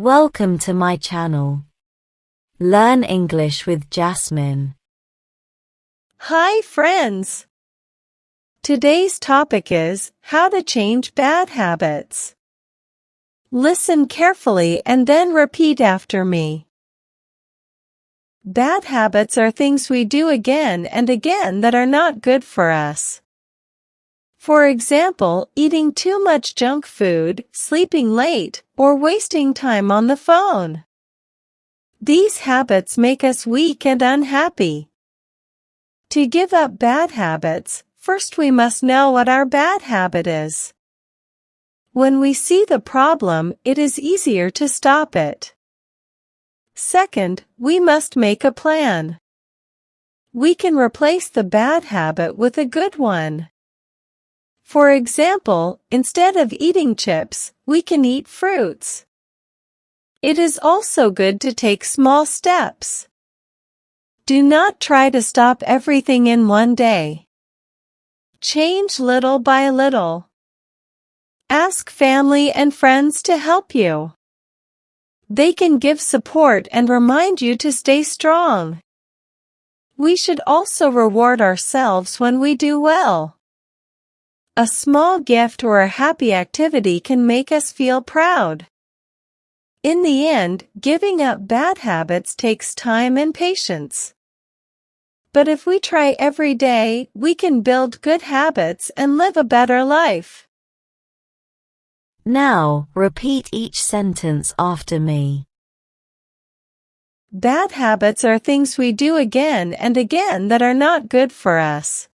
Welcome to my channel. Learn English with Jasmine. Hi friends! Today's topic is how to change bad habits. Listen carefully and then repeat after me. Bad habits are things we do again and again that are not good for us. For example, eating too much junk food, sleeping late, or wasting time on the phone. These habits make us weak and unhappy. To give up bad habits, first we must know what our bad habit is. When we see the problem, it is easier to stop it. Second, we must make a plan. We can replace the bad habit with a good one. For example, instead of eating chips, we can eat fruits. It is also good to take small steps. Do not try to stop everything in one day. Change little by little. Ask family and friends to help you. They can give support and remind you to stay strong. We should also reward ourselves when we do well. A small gift or a happy activity can make us feel proud. In the end, giving up bad habits takes time and patience. But if we try every day, we can build good habits and live a better life. Now, repeat each sentence after me. Bad habits are things we do again and again that are not good for us.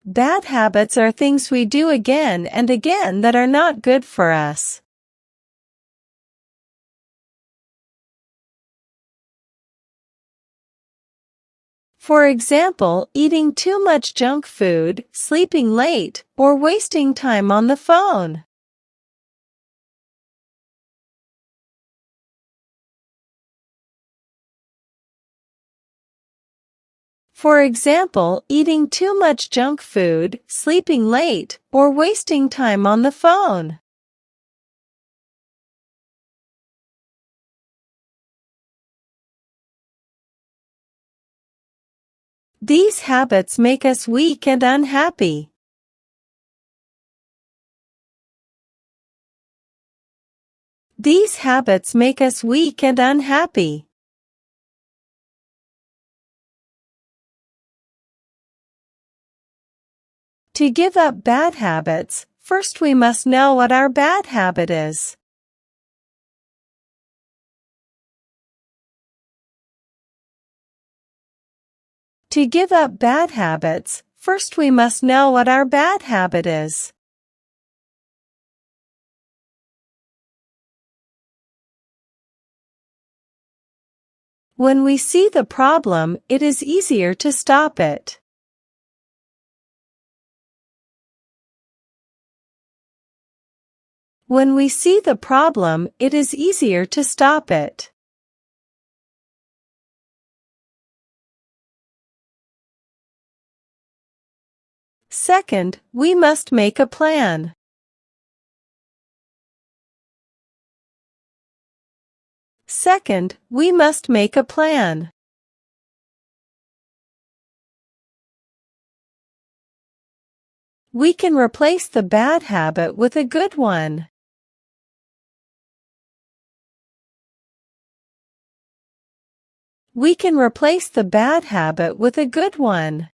Bad habits are things we do again and again that are not good for us. For example, eating too much junk food, sleeping late, or wasting time on the phone. For example, eating too much junk food, sleeping late, or wasting time on the phone. These habits make us weak and unhappy. These habits make us weak and unhappy. To give up bad habits, first we must know what our bad habit is. To give up bad habits, first we must know what our bad habit is. When we see the problem, it is easier to stop it. When we see the problem, it is easier to stop it. Second, we must make a plan. Second, we must make a plan. We can replace the bad habit with a good one. We can replace the bad habit with a good one.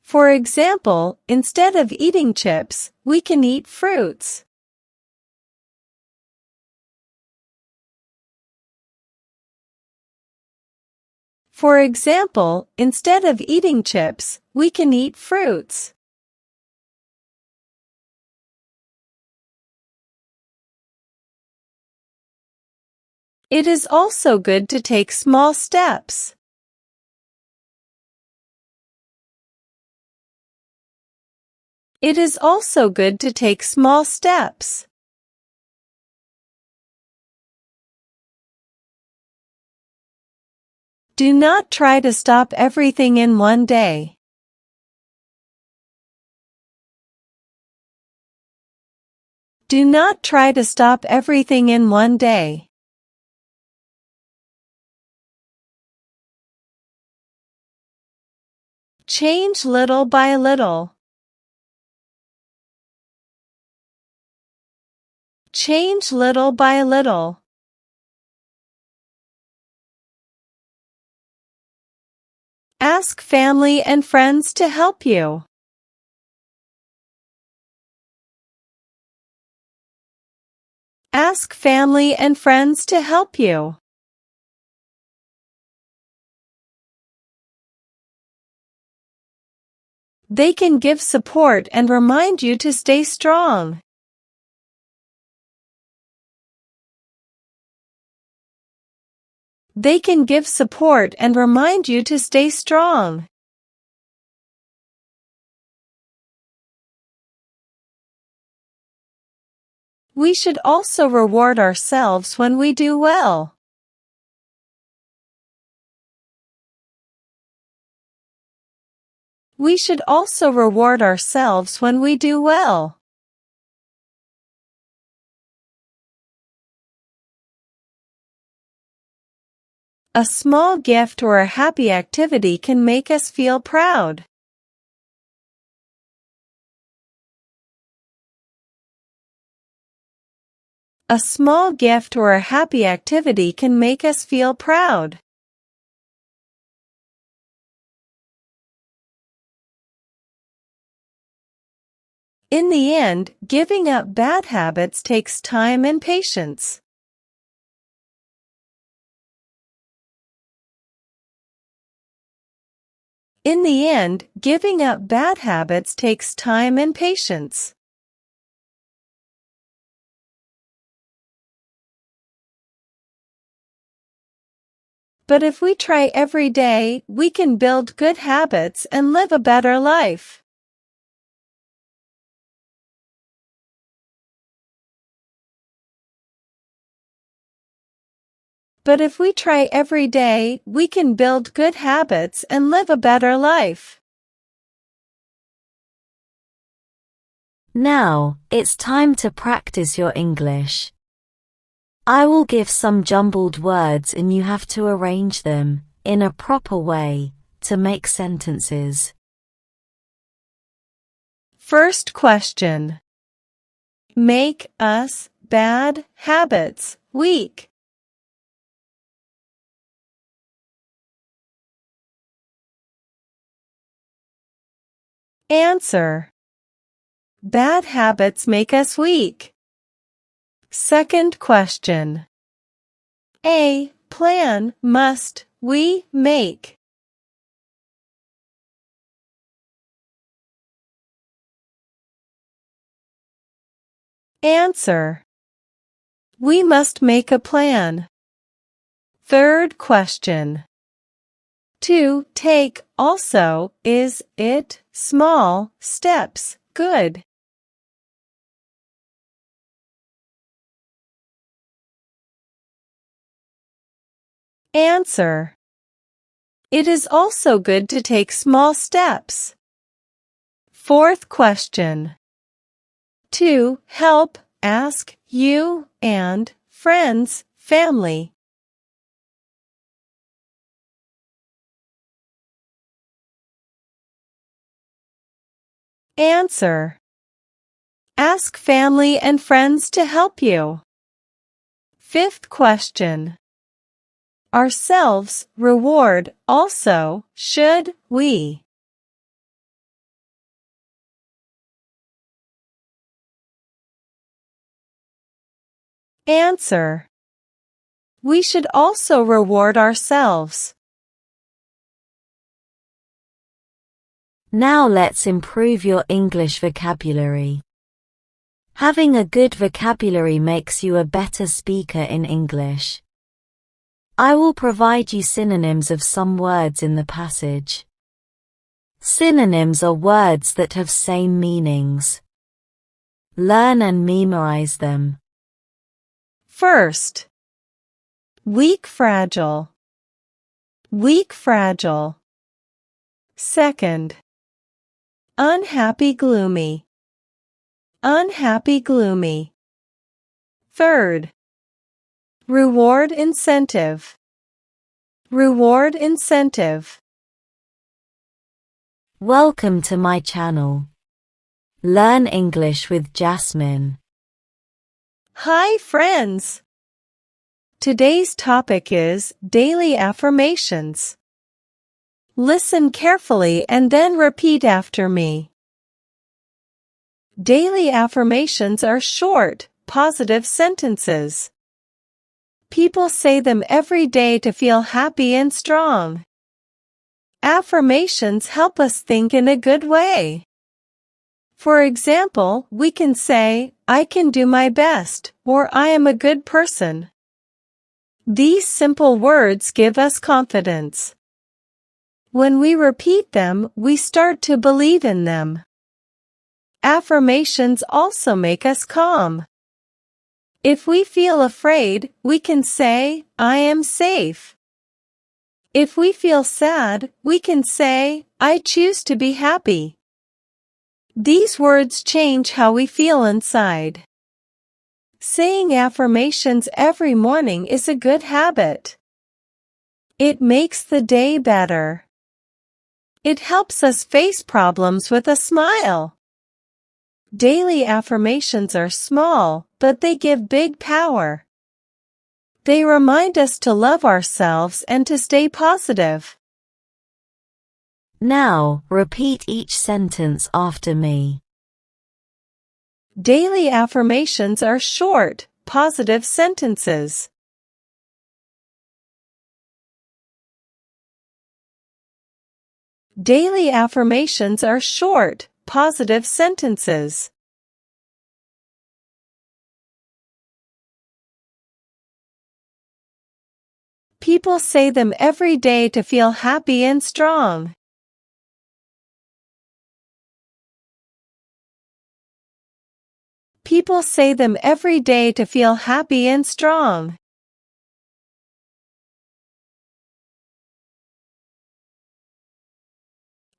For example, instead of eating chips, we can eat fruits. For example, instead of eating chips, we can eat fruits. It is also good to take small steps. It is also good to take small steps. Do not try to stop everything in one day. Do not try to stop everything in one day. Change little by little. Change little by little. Ask family and friends to help you. Ask family and friends to help you. They can give support and remind you to stay strong. They can give support and remind you to stay strong. We should also reward ourselves when we do well. We should also reward ourselves when we do well. A small gift or a happy activity can make us feel proud. A small gift or a happy activity can make us feel proud. In the end, giving up bad habits takes time and patience. In the end, giving up bad habits takes time and patience. But if we try every day, we can build good habits and live a better life. But if we try every day, we can build good habits and live a better life. Now, it's time to practice your English. I will give some jumbled words and you have to arrange them, in a proper way, to make sentences. First question. Make us bad habits weak. Answer. Bad habits make us weak. Second question. A plan must we make. Answer. We must make a plan. Third question. To take also, is it small steps good? Answer. It is also good to take small steps. Fourth question. To help, ask you and friends, family. Answer. Ask family and friends to help you. Fifth question. Ourselves, reward, also, should we? Answer. We should also reward ourselves. Now let's improve your English vocabulary. Having a good vocabulary makes you a better speaker in English. I will provide you synonyms of some words in the passage. Synonyms are words that have same meanings. Learn and memorize them. First. Weak, fragile. weak, fragile. Second, unhappy, gloomy. Unhappy, gloomy. Third, reward, incentive. Reward, incentive. Welcome to my channel. Learn English with Jasmine. Hi friends! Today's topic is daily affirmations. Listen carefully and then repeat after me. Daily affirmations are short, positive sentences. People say them every day to feel happy and strong. Affirmations help us think in a good way. For example, we can say, I can do my best, or I am a good person. These simple words give us confidence. When we repeat them, we start to believe in them. Affirmations also make us calm. If we feel afraid, we can say, I am safe. If we feel sad, we can say, I choose to be happy. These words change how we feel inside. Saying affirmations every morning is a good habit. It makes the day better. It helps us face problems with a smile. Daily affirmations are small, but they give big power. They remind us to love ourselves and to stay positive. Now, repeat each sentence after me. Daily affirmations are short, positive sentences. Daily affirmations are short, positive sentences. People say them every day to feel happy and strong. People say them every day to feel happy and strong.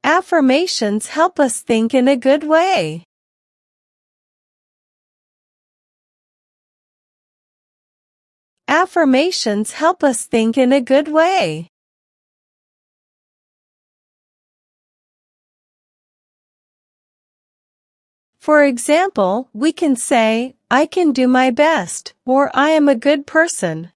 Affirmations help us think in a good way. Affirmations help us think in a good way. For example, we can say, I can do my best, or I am a good person.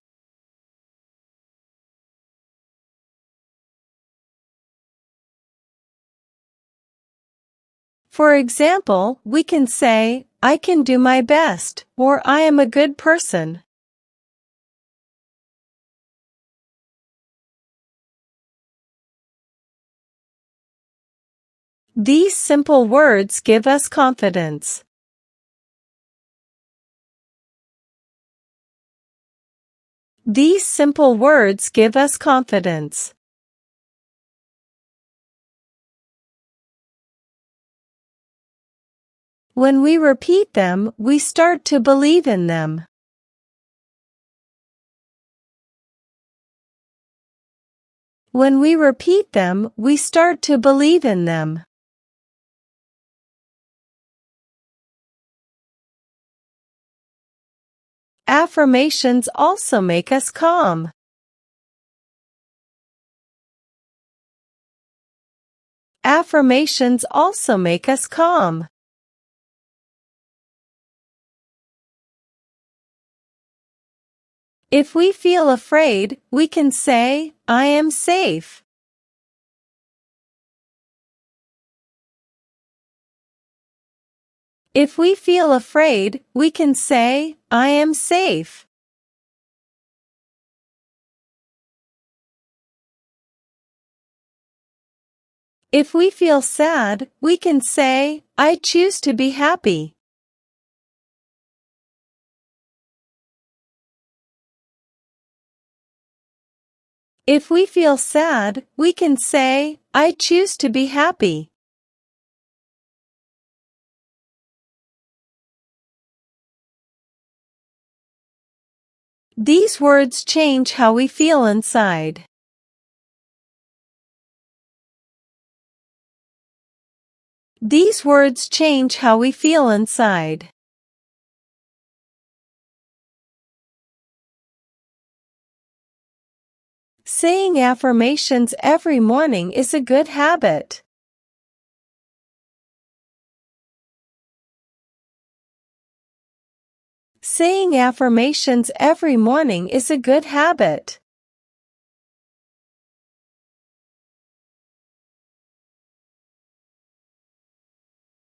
For example, we can say, I can do my best, or I am a good person. These simple words give us confidence. These simple words give us confidence. When we repeat them, we start to believe in them. When we repeat them, we start to believe in them. Affirmations also make us calm. Affirmations also make us calm. If we feel afraid, we can say, I am safe. If we feel afraid, we can say, I am safe. If we feel sad, we can say, I choose to be happy. If we feel sad, we can say, I choose to be happy. These words change how we feel inside. These words change how we feel inside. Saying affirmations every morning is a good habit. Saying affirmations every morning is a good habit.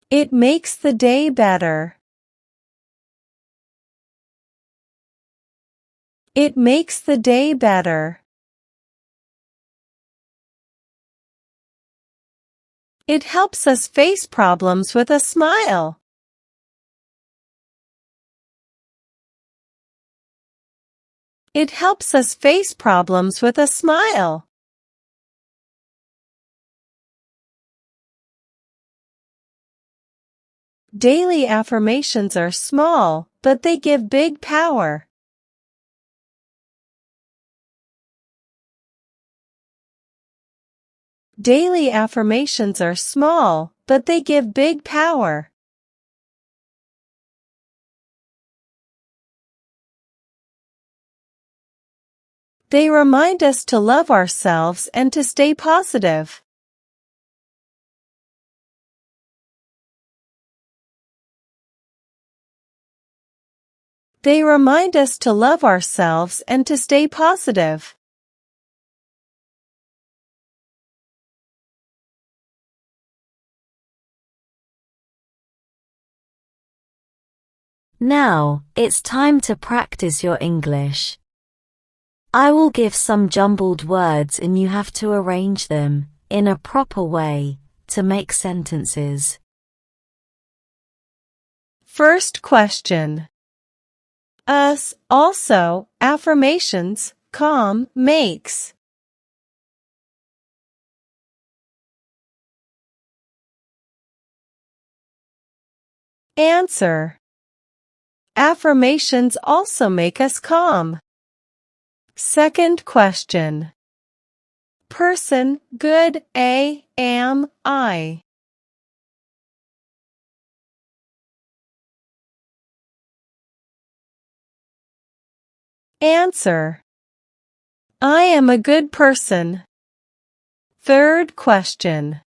It makes the day better. It makes the day better. It helps us face problems with a smile. It helps us face problems with a smile. Daily affirmations are small, but they give big power. Daily affirmations are small, but they give big power. They remind us to love ourselves and to stay positive. They remind us to love ourselves and to stay positive. Now, it's time to practice your English. I will give some jumbled words and you have to arrange them, in a proper way, to make sentences. First question. Us, also, affirmations, makes. Answer. Affirmations also make us calm. Second question. Person, good, am, I. Answer. I am a good person. Third question.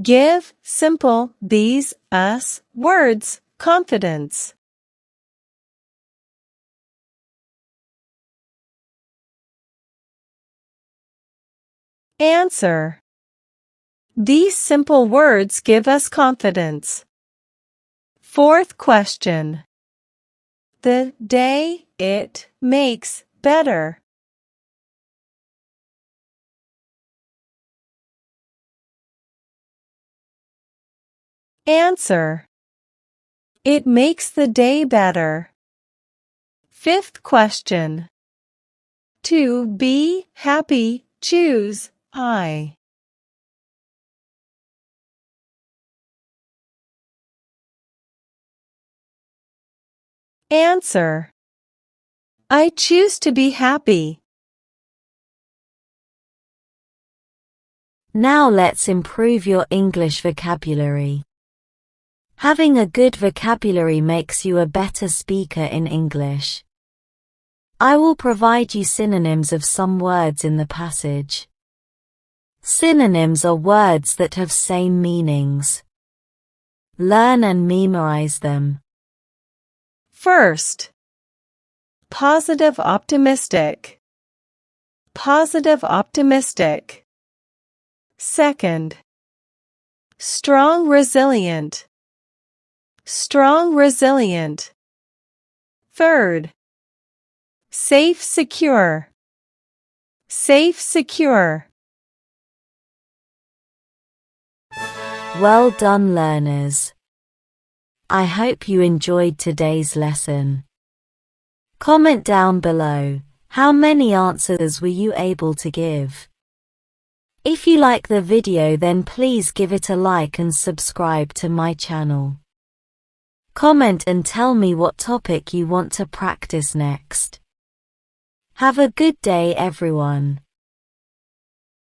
Give, simple, these, us, words, confidence. Answer. These simple words give us confidence. Fourth question. The day, it, makes, better. Answer. It makes the day better. Fifth question. To be happy, choose I. Answer. I choose to be happy. Now let's improve your English vocabulary. Having a good vocabulary makes you a better speaker in English. I will provide you synonyms of some words in the passage. Synonyms are words that have same meanings. Learn and memorize them. First. Positive optimistic. Positive optimistic. Second. Strong resilient. Strong resilient. Third. Safe secure. Safe secure. Well done, learners. I hope you enjoyed today's lesson. Comment down below, how many answers were you able to give? If you like the video, then please give it a like and subscribe to my channel. Comment and tell me what topic you want to practice next. Have a good day, everyone.